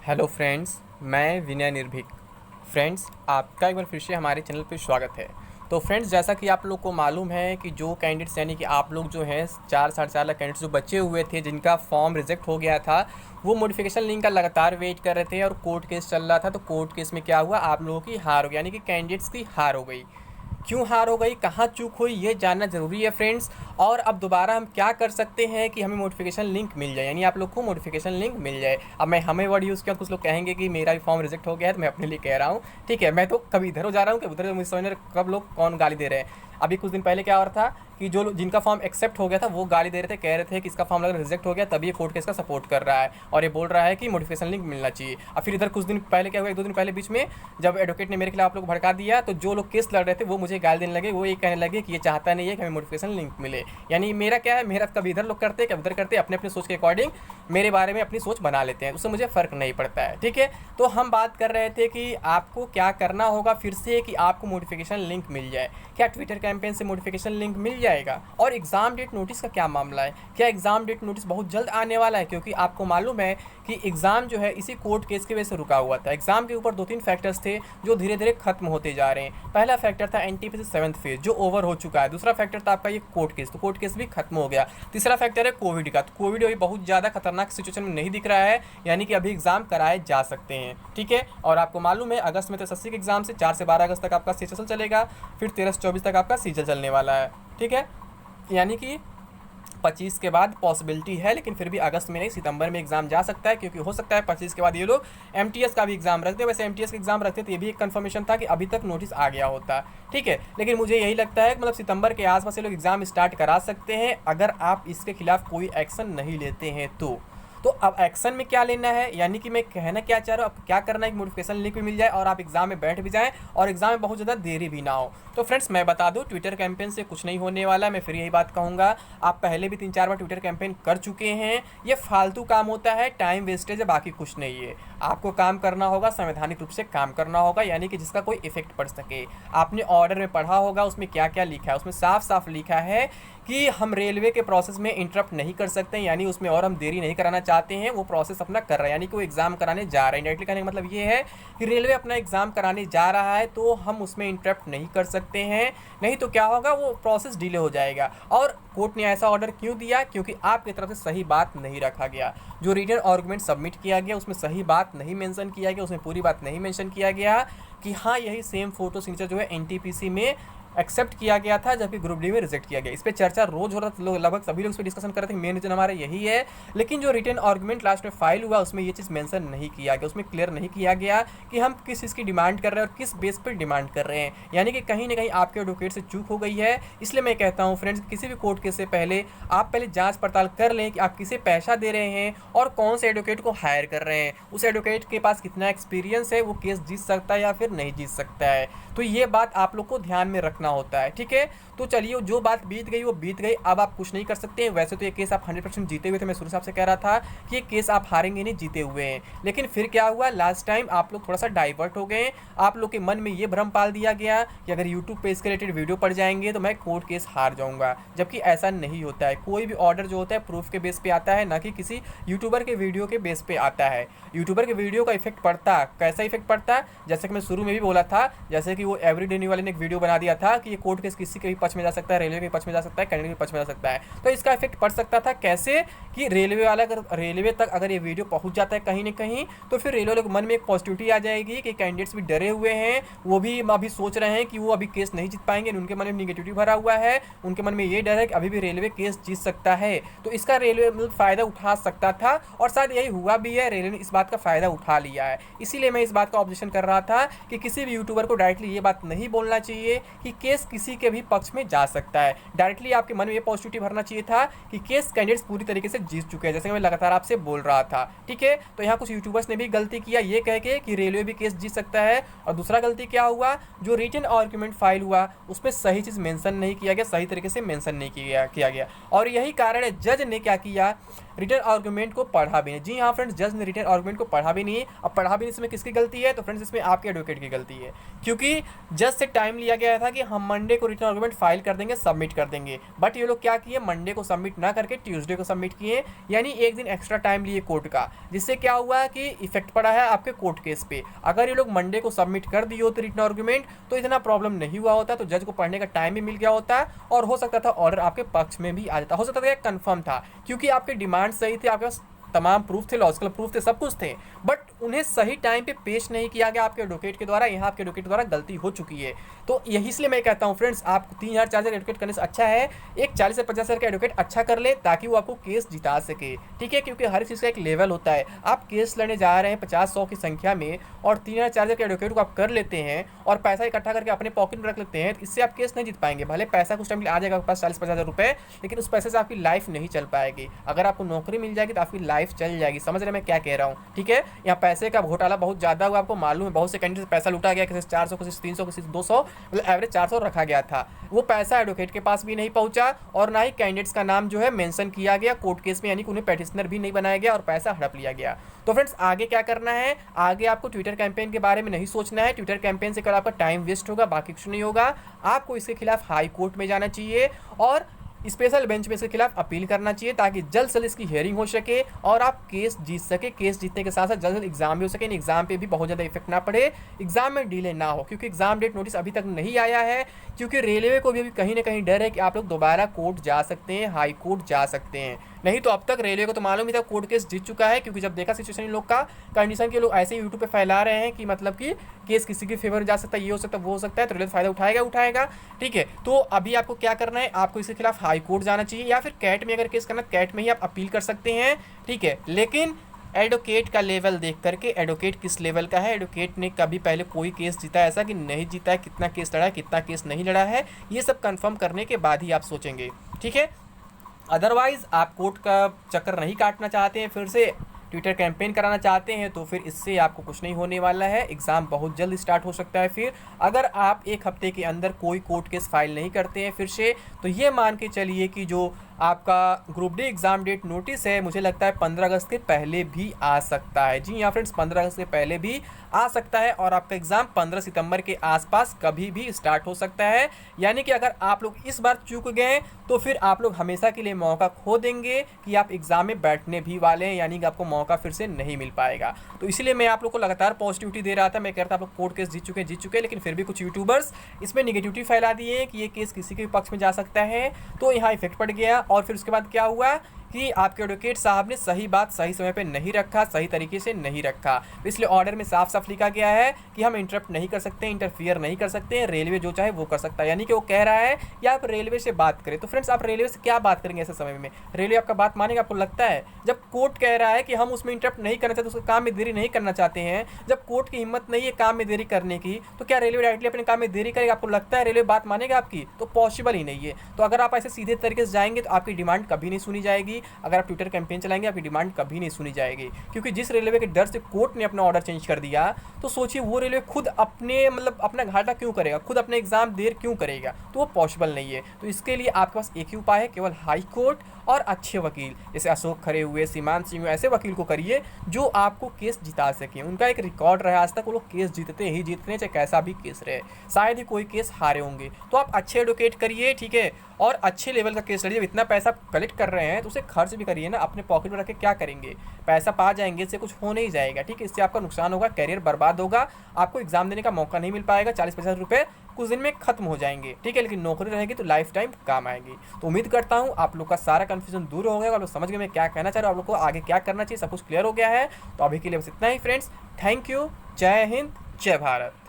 Hello friends, मैं विनय निर्भीक। Friends, आपका एक बार फिर से हमारे चैनल पे स्वागत है। तो फ्रेंड्स, जैसा कि आप लोग को मालूम है कि जो कैंडिडेट्स यानी कि आप लोग जो हैं 4 साढ़े 4 लाख कैंडिडेट्स जो बचे हुए थे जिनका फॉर्म रिजेक्ट हो गया था, वो मॉडिफिकेशन लिंक का लगातार वेट कर रहे थे और कोर्ट केस चल रहा था। तो कोर्ट केस में क्या हुआ, आप लोगों की हार हो गई, यानी कि कैंडिडेट्स की हार हो गई। क्यों हार हो गई, कहाँ चूक हुई, ये जानना ज़रूरी है फ्रेंड्स। और अब दोबारा हम क्या कर सकते हैं कि हमें नोटिफिकेशन लिंक मिल जाए, यानी आप लोग को नोटिफिकेशन लिंक मिल जाए। अब मैं हमें वर्ड यूज़ किया, कुछ लोग कहेंगे कि मेरा भी फॉर्म रिजेक्ट हो गया है, तो मैं अपने लिए कह रहा हूँ। ठीक है, मैं तो कभी इधर हो जा रहा हूँ, कभी उधर, मुझे समझ नहीं कब लोग कौन गाली दे रहे हैं। अभी कुछ दिन पहले क्या हो रहा था कि जो जिनका फॉर्म एक्सेप्ट हो गया था वो गाली दे रहे थे, कह रहे थे कि इसका फॉर्म अगर रिजेक्ट हो गया तभी ये कोर्ट केस का सपोर्ट कर रहा है और ये बोल रहा है कि नोटिफिकेशन लिंक मिलना चाहिए। अब फिर इधर कुछ दिन पहले क्या हुआ, 1-2 दिन पहले बीच में जब एडवोकेट ने मेरे खिलाफ आप लोग को भड़का दिया, तो जो लोग केस लड़ रहे थे वो मुझे गाली देने लगे। वो ये कहने लगे कि ये चाहता नहीं है कि हमें नोटिफिकेशन लिंक मिले। यानी मेरा क्या है, मेरा कभी इधर लोग करते हैं कभी उधर करते हैं, अपने अपने सोच के अकॉर्डिंग मेरे बारे में अपनी सोच बना लेते हैं, उससे मुझे फ़र्क नहीं पड़ता है। ठीक है, तो हम बात कर रहे थे कि आपको क्या करना होगा फिर से कि आपको नोटिफिकेशन लिंक मिल जाए। क्या ट्विटर कैंपेन से नोटिफिकेशन लिंक मिल जाएगा? और एग्ज़ाम डेट नोटिस का क्या मामला है? क्या एग्ज़ाम डेट नोटिस बहुत जल्द आने वाला है? क्योंकि आपको मालूम है कि एग्ज़ाम जो है इसी कोर्ट केस की वजह से रुका हुआ था। एग्ज़ाम के ऊपर 2-3 फैक्टर्स थे जो धीरे धीरे खत्म होते जा रहे हैं। पहला फैक्टर था एनटीपीसी 7th फेज जो ओवर हो चुका है। दूसरा फैक्टर था आपका ये कोर्ट केस, तो कोर्ट केस भी खत्म हो गया। तीसरा फैक्टर है कोविड का, तो कोविड अभी बहुत ज़्यादा खतरनाक सिचुएशन में नहीं दिख रहा है, यानी कि अभी एग्ज़ाम कराए जा सकते हैं। ठीक है, और आपको मालूम है अगस्त में तो एसएससी के एग्ज़ाम से 4 से 12 अगस्त तक आपका सीएचएसएल चलेगा, फिर 13 से 24 तक आपका सीजीएल चलने वाला है। ठीक है, यानी कि 25 के बाद पॉसिबिलिटी है, लेकिन फिर भी अगस्त में नहीं सितंबर में एग्जाम जा सकता है, क्योंकि हो सकता है 25 के बाद ये लोग एमटीएस का भी एग्जाम रखते हैं। वैसे एमटीएस का एग्जाम रखते तो ये भी एक कंफर्मेशन था कि अभी तक नोटिस आ गया होता। ठीक है, लेकिन मुझे यही लगता है कि मतलब सितंबर के आसपास ये लोग एग्जाम स्टार्ट करा सकते हैं अगर आप इसके खिलाफ कोई एक्शन नहीं लेते हैं तो अब एक्शन में क्या लेना है, यानी कि मैं कहना क्या चाह रहा हूँ, अब क्या करना है कि नोटिफिकेशन लिंक भी मिल जाए और आप एग्जाम में बैठ भी जाएं और एग्जाम में बहुत ज़्यादा देरी भी ना हो। तो फ्रेंड्स, मैं बता दूं ट्विटर कैंपेन से कुछ नहीं होने वाला। मैं फिर यही बात कहूँगा, आप पहले भी 3-4 बार ट्विटर कैंपेन कर चुके हैं। ये फालतू काम होता है, टाइम वेस्टेज है, बाकी कुछ नहीं है। आपको काम करना होगा, संवैधानिक रूप से काम करना होगा, यानी कि जिसका कोई इफेक्ट पड़ सके। आपने ऑर्डर में पढ़ा होगा उसमें क्या क्या लिखा है, उसमें साफ साफ लिखा है कि हम रेलवे के प्रोसेस में इंटरप्ट नहीं कर सकते, यानी उसमें और हम देरी नहीं कराना चाहते हैं, वो प्रोसेस अपना कर रहा है, यानी कि वो एग्ज़ाम कराने जा रहा है। डायरेक्टली कहने का मतलब ये है कि रेलवे अपना एग्ज़ाम कराने जा रहा है तो हम उसमें इंटरप्ट नहीं कर सकते हैं, नहीं तो क्या होगा, वो प्रोसेस डिले हो जाएगा। और कोर्ट ने ऐसा ऑर्डर क्यों दिया? क्योंकि आपकी तरफ से सही बात नहीं रखा गया। जो रिटन आर्गूमेंट सबमिट किया गया उसमें सही बात नहीं मेंशन किया गया, उसमें पूरी बात नहीं मेंशन किया गया कि हाँ यही सेम फोटो सिग्नेचर जो है एनटीपीसी में एक्सेप्ट किया गया था जबकि ग्रुप डी में रिजेक्ट किया गया। इस पर चर्चा रोज हो रहा था, लोग लगभग सभी लोग इस पर डिस्कशन कर रहे थे। मेन रीजन हमारा यही है, लेकिन जो रिटन आर्गूमेंट लास्ट में फाइल हुआ उसमें ये चीज़ मेंशन नहीं किया गया, उसमें क्लियर नहीं किया गया कि हम किस चीज़ की डिमांड कर रहे हैं और किस बेस पर डिमांड कर रहे हैं, यानी कि कहीं ना कहीं आपके एडवोकेट से चूक हो गई है। इसलिए मैं कहता हूँ फ्रेंड्स, किसी भी कोर्ट केस से पहले आप पहले जाँच पड़ताल कर लें कि आप किसे पैसा दे रहे हैं और कौन से एडवोकेट को हायर कर रहे हैं, उस एडवोकेट के पास कितना एक्सपीरियंस है, वो केस जीत सकता है या फिर नहीं जीत सकता है। तो ये बात आप लोग को ध्यान में रखना होता है। ठीक है, तो चलिए, जो बात बीत गई वो बीत गई, अब आप कुछ नहीं कर सकते हैं। वैसे तो ये केस आप 100% जीते हुए थे, मैं शुरू से आपसे कह रहा था कि ये केस आप हारेंगे नहीं, जीते हुए हैं। लेकिन फिर क्या हुआ, लास्ट टाइम आप लोग थोड़ा सा डाइवर्ट हो गए। आप लोग के मन में ये भ्रम पाल दिया गया कि अगर यूट्यूब पे इसके रिलेटेड वीडियो पड़ जाएंगे तो मैं कोर्ट केस हार जाऊंगा, जबकि ऐसा नहीं होता है। कोई भी ऑर्डर जो होता है प्रूफ के बेस पे आता है, ना कि किसी यूट्यूबर के वीडियो के बेस पे आता है। यूट्यूबर के वीडियो का इफेक्ट पड़ता, कैसा इफेक्ट पड़ता, जैसे कि मैं शुरू में भी बोला था, जैसे कि वो एवरीडे न्यूज़ वाले ने एक वीडियो बना दिया था कि ये कोर्ट केस किसी के भी पक्ष में जा सकता है, रेलवे के पक्ष में जा सकता है, कैंडिडेट के पक्ष में जा सकता है। तो इसका इफेक्ट पड़ सकता था कैसे कि रेलवे वाला, अगर रेलवे तक अगर ये वीडियो पहुंच जाता है कहीं ना कहीं, तो फिर रेलवे वालों के मन में एक पॉजिटिविटी आ जाएगी कि कैंडिडेट्स भी डरे हुए हैं, वो भी अभी सोच रहे हैं कि वो अभी केस नहीं जीत पाएंगे, उनके मन में निगेटिविटी भरा हुआ है, उनके मन में ये डर है कि अभी भी रेलवे केस जीत सकता है। तो इसका रेलवे मतलब फ़ायदा उठा सकता था और शायद यही हुआ भी है, रेलवे ने इस बात का फ़ायदा उठा लिया है। इसीलिए मैं इस बात का ऑब्जेक्शन कर रहा था कि किसी भी यूट्यूबर को डायरेक्टली ये बात नहीं बोलना चाहिए कि केस किसी के भी पक्ष में जा सकता है। डायरेक्टली आपके मन में ये पॉजिटिविटी भरना चाहिए था कि केस कैंडिडेट्स पूरी तरीके से जीत चुके हैं, जैसे मैं लगातार आपसे बोल रहा था। ठीक है, तो यहाँ कुछ यूट्यूबर्स ने भी गलती किया ये कह के कि रेलवे भी केस जीत सकता है। और दूसरा गलती क्या हुआ, जो रिटन आर्गूमेंट फाइल हुआ उसमें सही चीज़ मेंशन नहीं किया गया, सही तरीके से मेंशन नहीं किया गया। और यही कारण है जज ने क्या किया, रिटर्न आर्गूमेंट को पढ़ा भी नहीं। जी हाँ फ्रेंड्स, जज ने रिटर्न आर्गूमेंट को पढ़ा भी नहीं। अब पढ़ा भी नहीं, इसमें किसकी गलती है? तो फ्रेंड्स इसमें आपके एडवोकेट की गलती है, क्योंकि जज से टाइम लिया गया था कि हम मंडे को रिटर्न आर्गूमेंट फाइल कर देंगे, सबमिट कर देंगे, बट ये लोग क्या किए, मंडे को सबमिट ना करके ट्यूसडे को सबमिट किए, यानी एक दिन एक्स्ट्रा टाइम लिए कोर्ट का, जिससे क्या हुआ कि इफेक्ट पड़ा है आपके कोर्ट केस पे। अगर ये लोग मंडे को सबमिट कर दिए होते रिटर्न आर्गूमेंट तो इतना प्रॉब्लम नहीं हुआ होता, तो जज को पढ़ने का टाइम भी मिल गया होता और हो सकता था ऑर्डर आपके पक्ष में भी आ जाता, हो सकता था कंफर्म था, क्योंकि आपके डिमांड सही थे, आपके पास तमाम प्रूफ थे, लॉजिकल प्रूफ थे, सब कुछ थे, बट उन्हें सही टाइम पे पेश नहीं किया गया आपके एडवोकेट के द्वारा। यहाँ आपके एडवोकेट द्वारा गलती हो चुकी है। तो यही इसलिए मैं कहता हूँ फ्रेंड्स, आप 3,000-4,000 एडवोकेट करने से अच्छा है एक 40 से 50,000 का एडवोकेट अच्छा कर ले, ताकि वो आपको केस जिता सके, ठीक है, क्योंकि हर चीज़ का एक लेवल होता है। आप केस लड़ने जा रहे हैं 50-100 की संख्या में और 3,000-4,000 के एडवोकेट को आप कर लेते हैं और पैसा इकट्ठा करके अपने पॉकेट में रख लेते हैं, इससे आप केस नहीं जीत पाएंगे। भले पैसा कुछ टाइम आ जाएगा आपके पास 40-50,000 रुपये, लेकिन उस पैसे से आपकी लाइफ नहीं चल पाएगी। अगर आपको नौकरी मिल जाएगी तो आपकी लाइफ चल जाएगी। समझ रहे मैं क्या कह रहा हूँ? ठीक है, यहाँ पैसे का घोटाला बहुत ज़्यादा हुआ, आपको मालूम है। बहुत से कैंडिडेट से पैसा लूटा गया, किसी से 400, किसी से 300, किसी से 200, मतलब एवरेज 400 रखा गया था। वो पैसा एडवोकेट के पास भी नहीं पहुंचा और ना ही कैंडिडेट्स का नाम जो है मेंशन किया गया कोर्ट केस में, यानी कि उन्हें पेटिशनर भी नहीं बनाया गया और पैसा हड़प लिया गया। तो फ्रेंड्स आगे क्या करना है? आगे आपको ट्विटर कैंपेन के बारे में नहीं सोचना है। ट्विटर कैंपेन से कल आपका टाइम वेस्ट होगा, बाकी कुछ नहीं होगा। आपको इसके खिलाफ हाई कोर्ट में जाना चाहिए और स्पेशल बेंच में इसके खिलाफ अपील करना चाहिए, ताकि जल्द से जल्द इसकी हियरिंग हो सके और आप केस जीत सके। केस जीतने के साथ साथ जल्द एग्जाम भी हो सके, एग्जाम पे भी बहुत ज़्यादा इफेक्ट ना पड़े, एग्जाम में डिले ना हो, क्योंकि एग्जाम डेट नोटिस अभी तक नहीं आया है। क्योंकि रेलवे को भी अभी कहीं ना कहीं डर है कि आप लोग दोबारा कोर्ट जा सकते हैं, हाई कोर्ट जा सकते हैं। नहीं तो अब तक रेलवे को तो मालूम ही था कोर्ट केस जीत चुका है, क्योंकि जब देखा सिचुएशन इन लोग का कंडीशन के लोग ऐसे ही यूट्यूब पे फैला रहे हैं कि मतलब कि केस किसी के फेवर जा सकता है, ये हो सकता है, वो हो सकता है, तो रेलवे फायदा उठाएगा। ठीक है, तो अभी आपको क्या करना है? आपको इसके खिलाफ हाई कोर्ट जाना चाहिए, या फिर कैट में अगर केस करना है कैट में ही आप अपील कर सकते हैं। ठीक है, लेकिन एडवोकेट का लेवल देख करके, एडवोकेट किस लेवल का है, एडवोकेट ने कभी पहले कोई केस जीता है ऐसा कि नहीं जीता है, कितना केस लड़ा है, कितना केस नहीं लड़ा है, ये सब कंफर्म करने के बाद ही आप सोचेंगे। ठीक है, अदरवाइज़ आप कोर्ट का चक्कर नहीं काटना चाहते हैं, फिर से ट्विटर कैंपेन कराना चाहते हैं, तो फिर इससे आपको कुछ नहीं होने वाला है। एग्ज़ाम बहुत जल्द स्टार्ट हो सकता है। फिर अगर आप एक हफ्ते के अंदर कोई कोर्ट केस फाइल नहीं करते हैं फिर से, तो ये मान के चलिए कि जो आपका group D exam date notice है, मुझे लगता है 15 अगस्त के पहले भी आ सकता है। जी हाँ फ्रेंड्स, 15 अगस्त के पहले भी आ सकता है और आपका एग्ज़ाम 15 सितंबर के आसपास कभी भी स्टार्ट हो सकता है। यानी कि अगर आप लोग इस बार चूक गए तो फिर आप लोग हमेशा के लिए मौका खो देंगे कि आप एग्ज़ाम में बैठने भी वाले हैं, यानी कि आपको मौका फिर से नहीं मिल पाएगा। तो इसलिए मैं आप लोग को लगातार पॉजिटिविटी दे रहा था। मैं कह रहा था आप लोग कोर्ट केस जीत चुके, लेकिन फिर भी कुछ यूट्यूबर्स इसमें निगेटिविटी फैला दिए कि ये केस किसी के पक्ष में जा सकता है, तो यहाँ इफेक्ट पड़ गया। और फिर उसके बाद क्या हुआ कि आपके एडवोकेट साहब ने सही बात सही समय पे नहीं रखा, सही तरीके से नहीं रखा। इसलिए ऑर्डर में साफ साफ लिखा गया है कि हम इंटरप्ट नहीं कर सकते, इंटरफियर नहीं कर सकते, रेलवे जो चाहे वो कर सकता है। यानी कि वो कह रहा है कि आप रेलवे से बात करें। तो फ्रेंड्स आप रेलवे से क्या बात करेंगे ऐसे समय में? रेलवे आपका बात मानेगा? आपको लगता है? जब कोर्ट कह रहा है कि हम उसमें इंटरप्ट नहीं करना चाहते, उसके काम में देरी नहीं करना चाहते हैं, जब कोर्ट की हिम्मत नहीं है काम में देरी करने की, तो क्या रेलवे डायरेक्टली अपने काम में देरी करेगा? आपको लगता है रेलवे बात मानेगा आपकी? तो पॉसिबल ही नहीं है। तो अगर आप ऐसे सीधे तरीके से जाएंगे तो आपकी डिमांड कभी नहीं सुनी जाएगी। अगर आप ट्विटर कैंपेन चलाएंगे आपकी डिमांड कभी नहीं सुनी जाएगी, क्योंकि जिस रेलवे के डर से कोर्ट ने अपना ऑर्डर चेंज कर दिया, तो सोचिए वो रेलवे खुद अपने मतलब अपना घाटा क्यों करेगा, खुद अपने एग्जाम देर क्यों करेगा? तो वो पॉसिबल नहीं है। तो इसके लिए आपके पास एक ही उपाय है, केवल हाई कोर्ट और अच्छे वकील, जैसे अशोक खरे हुए, सीमांत सिंह हुए, ऐसे वकील को करिए जो आपको केस जिता सके। उनका एक रिकॉर्ड रहा आज तक, वो लोग केस जीतते ही जीतते हैं, चाहे कैसा भी केस रहे, शायद ही कोई केस हारे होंगे। तो आप अच्छे एडवोकेट करिए, ठीक है, और अच्छे लेवल का केस लड़िए। जब इतना पैसा कलेक्ट कर रहे हैं तो उसे खर्च भी करिए ना, अपने पॉकेट में रख के क्या करेंगे? पैसा पा जाएंगे, इससे कुछ हो नहीं जाएगा। ठीक है, इससे आपका नुकसान होगा, कैरियर बर्बाद होगा, आपको एग्जाम देने का मौका नहीं मिल पाएगा, 40-50 रुपये कुछ दिन में खत्म हो जाएंगे। ठीक है, लेकिन नौकरी रहेगी तो लाइफ टाइम काम आएगी। तो उम्मीद करता हूँ आप लोग का सारा कन्फ्यूजन दूर हो गया, आप लोग समझ गए मैं क्या कहना चाह रहा हूँ, आप लोग को आगे क्या करना चाहिए, सब कुछ क्लियर हो गया है। तो अभी के लिए बस इतना ही फ्रेंड्स, थैंक यू, जय हिंद, जय भारत।